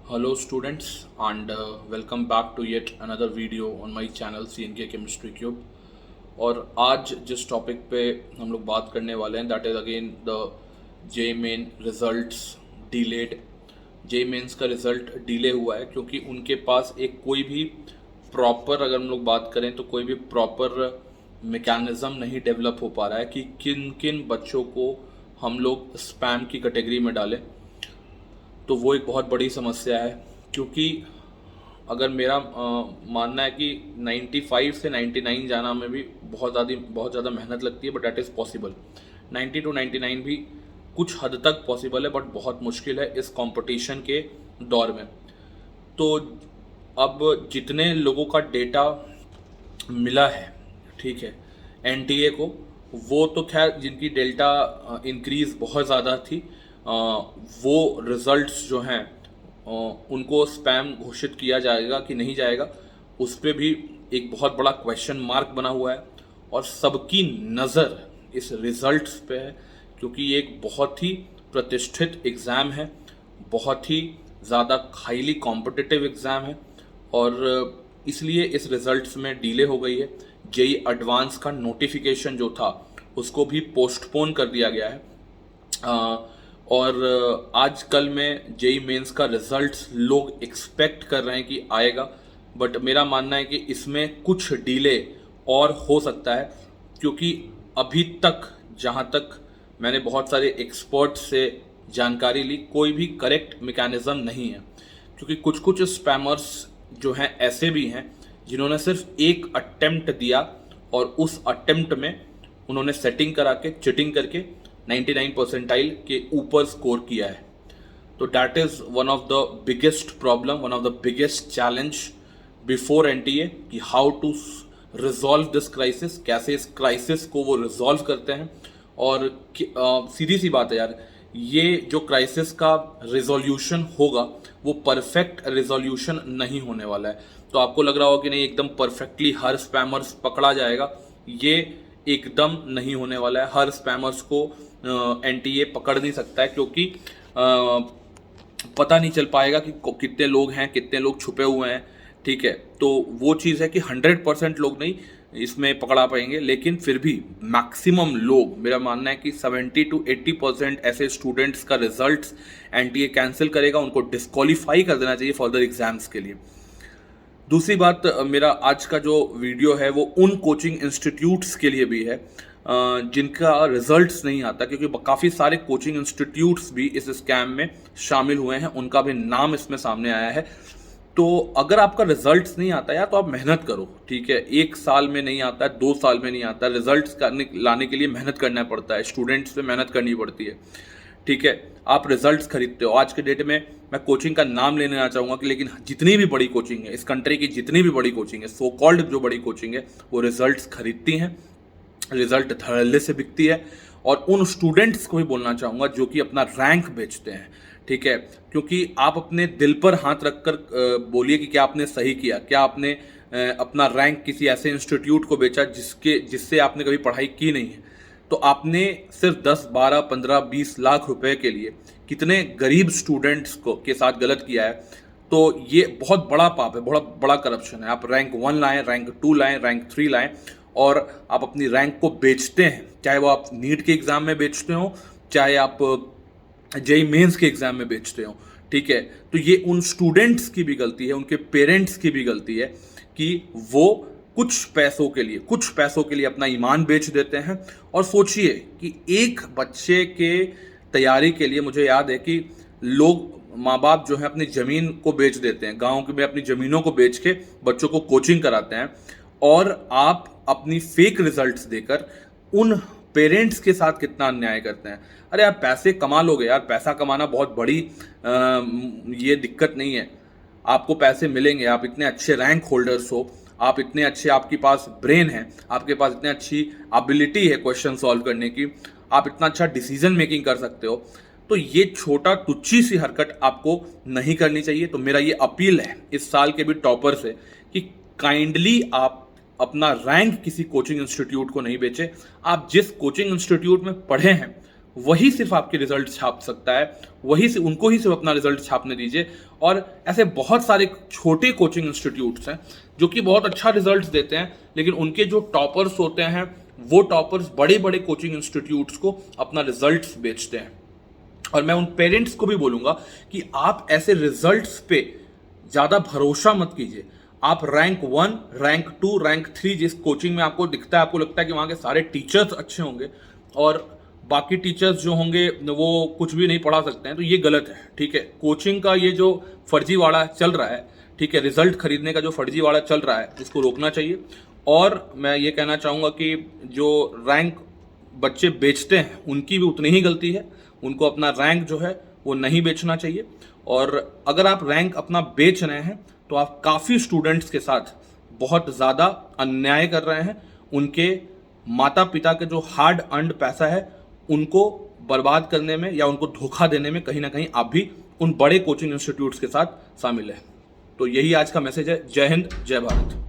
Hello students and welcome back to yet another video on my channel CNK Chemistry Cube। और आज जिस topic पे हम लोग बात करने वाले हैं that is again the JEE main results delayed. JEE mains का रिज़ल्ट डिले हुआ है क्योंकि उनके पास एक कोई भी प्रॉपर, अगर हम लोग बात करें तो कोई भी प्रॉपर मैकेनिज़्म नहीं डेवलप हो पा रहा है कि किन किन बच्चों को हम लोग स्पैम की कैटेगरी में डालें। तो वो एक बहुत बड़ी समस्या है क्योंकि अगर मेरा मानना है कि 95 से 99 जाना में भी बहुत ज़्यादा मेहनत लगती है, but that is possible. 90 to 99 भी कुछ हद तक पॉसिबल है, बट बहुत मुश्किल है इस कंपटीशन के दौर में। तो अब जितने लोगों का डेटा मिला है, ठीक है, एनटीए को, वो तो खैर जिनकी डेल्टा इंक्रीज बहुत ज़्यादा थी, वो रिजल्ट्स जो हैं उनको स्पैम घोषित किया जाएगा कि नहीं जाएगा, उस पर भी एक बहुत बड़ा क्वेश्चन मार्क बना हुआ है। और सबकी नज़र इस रिजल्ट्स पे है क्योंकि ये एक बहुत ही प्रतिष्ठित एग्ज़ाम है, बहुत ही ज़्यादा हाईली कॉम्पिटिटिव एग्ज़ाम है और इसलिए इस रिजल्ट्स में डिले हो गई है। जेई एडवांस का नोटिफिकेशन जो था उसको भी पोस्टपोन कर दिया गया है। और आज कल में जेई मेंस का रिजल्ट्स लोग एक्सपेक्ट कर रहे हैं कि आएगा, बट मेरा मानना है कि इसमें कुछ डिले और हो सकता है क्योंकि अभी तक जहाँ तक मैंने बहुत सारे एक्सपर्ट से जानकारी ली, कोई भी करेक्ट मैकेनिज़्म नहीं है। क्योंकि कुछ कुछ स्पैमर्स जो हैं ऐसे भी हैं जिन्होंने सिर्फ एक अटेम्प्ट दिया और उस अटेम्प्ट में उन्होंने सेटिंग करा के, चिटिंग करके 99 परसेंटाइल के ऊपर स्कोर किया है। तो that is one of the biggest problem, one of the biggest challenge before NTA कि how to resolve this crisis, कैसे इस क्राइसिस को वो रिजॉल्व करते हैं। और सीधी सी बात है यार, ये जो क्राइसिस का रिजोल्यूशन होगा वो परफेक्ट रिजोल्यूशन नहीं होने वाला है। तो आपको लग रहा होगा कि नहीं एकदम परफेक्टली हर स्पैमर्स पकड़ा जाएगा, ये एकदम नहीं होने वाला है। हर स्पैमर्स को एनटीए पकड़ नहीं सकता है क्योंकि पता नहीं चल पाएगा कि कितने लोग हैं, कितने लोग छुपे हुए हैं, ठीक है। तो वो चीज़ है कि 100% लोग नहीं इसमें पकड़ा पाएंगे, लेकिन फिर भी मैक्सिमम लोग, मेरा मानना है कि 70 to 80% ऐसे स्टूडेंट्स का रिजल्ट्स एनटीए कैंसिल करेगा, उनको डिस्क्वालीफाई कर देना चाहिए फर्दर एग्जाम्स के लिए। दूसरी बात, मेरा आज का जो वीडियो है वो उन कोचिंग इंस्टीट्यूट्स के लिए भी है जिनका रिजल्ट्स नहीं आता, क्योंकि काफ़ी सारे कोचिंग इंस्टीट्यूट्स भी इस स्कैम में शामिल हुए हैं, उनका भी नाम इसमें सामने आया है। तो अगर आपका रिजल्ट्स नहीं आता यार तो आप मेहनत करो, ठीक है। 1 साल में नहीं आता है, 2 साल में नहीं आता, रिजल्ट्स लाने के लिए मेहनत करना पड़ता है, स्टूडेंट्स पे मेहनत करनी पड़ती है, ठीक है। आप रिजल्ट्स खरीदते हो। आज के डेट में मैं कोचिंग का नाम लेने ना चाहूँगा कि लेकिन जितनी भी बड़ी कोचिंग है इस कंट्री की, जितनी भी बड़ी कोचिंग है, सो कॉल्ड जो बड़ी कोचिंग है, वो रिजल्ट्स खरीदती हैं, रिजल्ट धड़ल्ले से बिकती है। और उन स्टूडेंट्स को भी बोलना चाहूँगा जो कि अपना रैंक बेचते हैं, ठीक है। क्योंकि आप अपने दिल पर हाथ रखकर बोलिए कि क्या आपने सही किया, क्या आपने अपना रैंक किसी ऐसे इंस्टीट्यूट को बेचा जिससे आपने कभी पढ़ाई की नहीं है। तो आपने सिर्फ 10, 12, 15, 20 लाख रुपए के लिए कितने गरीब स्टूडेंट्स को के साथ गलत किया है। तो ये बहुत बड़ा पाप है, बहुत बड़ा करप्शन है। आप रैंक 1 लाएं, रैंक 2 लाएं, रैंक 3 लाएं और आप अपनी रैंक को बेचते हैं, चाहे वो आप नीट के एग्ज़ाम में बेचते हो, चाहे आप जेई मेंस के एग्ज़ाम में बेचते हो, ठीक है। तो ये उन स्टूडेंट्स की भी गलती है, उनके पेरेंट्स की भी गलती है कि वो कुछ पैसों के लिए अपना ईमान बेच देते हैं। और सोचिए कि एक बच्चे के तैयारी के लिए, मुझे याद है कि लोग, माँ बाप जो है अपनी ज़मीन को बेच देते हैं, गाँव में अपनी ज़मीनों को बेच के बच्चों को कोचिंग कराते हैं, और आप अपनी फेक रिजल्ट्स देकर उन पेरेंट्स के साथ कितना अन्याय करते हैं। अरे आप पैसे कमा लोगे यार, पैसा कमाना बहुत बड़ी ये दिक्कत नहीं है, आपको पैसे मिलेंगे। आप इतने अच्छे रैंक होल्डर्स हो, आप इतने अच्छे, आपके पास ब्रेन है, आपके पास इतनी अच्छी एबिलिटी है क्वेश्चन सॉल्व करने की, आप इतना अच्छा डिसीजन मेकिंग कर सकते हो। तो ये छोटा तुच्छी सी हरकत आपको नहीं करनी चाहिए। तो मेरा ये अपील है इस साल के भी टॉपर से कि काइंडली आप अपना रैंक किसी कोचिंग इंस्टीट्यूट को नहीं बेचे। आप जिस कोचिंग इंस्टीट्यूट में पढ़े हैं वही सिर्फ आपके रिजल्ट छाप सकता है, वही से उनको ही सिर्फ अपना रिजल्ट छापने दीजिए। और ऐसे बहुत सारे छोटे कोचिंग इंस्टीट्यूट्स हैं जो कि बहुत अच्छा रिजल्ट देते हैं, लेकिन उनके जो टॉपर्स होते हैं वो टॉपर्स बड़े बड़े कोचिंग इंस्टीट्यूट्स को अपना रिजल्ट्स बेचते हैं। और मैं उन पेरेंट्स को भी बोलूंगा कि आप ऐसे रिजल्ट्स पे ज़्यादा भरोसा मत कीजिए। आप रैंक 1, रैंक 2, रैंक 3 जिस कोचिंग में आपको दिखता है, आपको लगता है कि वहाँ के सारे टीचर्स अच्छे होंगे और बाकी टीचर्स जो होंगे वो कुछ भी नहीं पढ़ा सकते हैं, तो ये गलत है। ठीक है, कोचिंग का ये जो फर्जीवाड़ा चल रहा है, ठीक है, रिजल्ट खरीदने का जो फर्जीवाड़ा चल रहा है, इसको रोकना चाहिए। और मैं ये कहना चाहूँगा कि जो रैंक बच्चे बेचते हैं उनकी भी उतनी ही गलती है, उनको अपना रैंक जो है वो नहीं बेचना चाहिए। और अगर आप रैंक अपना बेच रहे हैं तो आप काफ़ी स्टूडेंट्स के साथ बहुत ज़्यादा अन्याय कर रहे हैं। उनके माता पिता के जो हार्ड अर्न्ड पैसा है उनको बर्बाद करने में या उनको धोखा देने में कहीं ना कहीं आप भी उन बड़े कोचिंग इंस्टीट्यूट्स के साथ शामिल हैं। तो यही आज का मैसेज है। जय हिंद, जय भारत।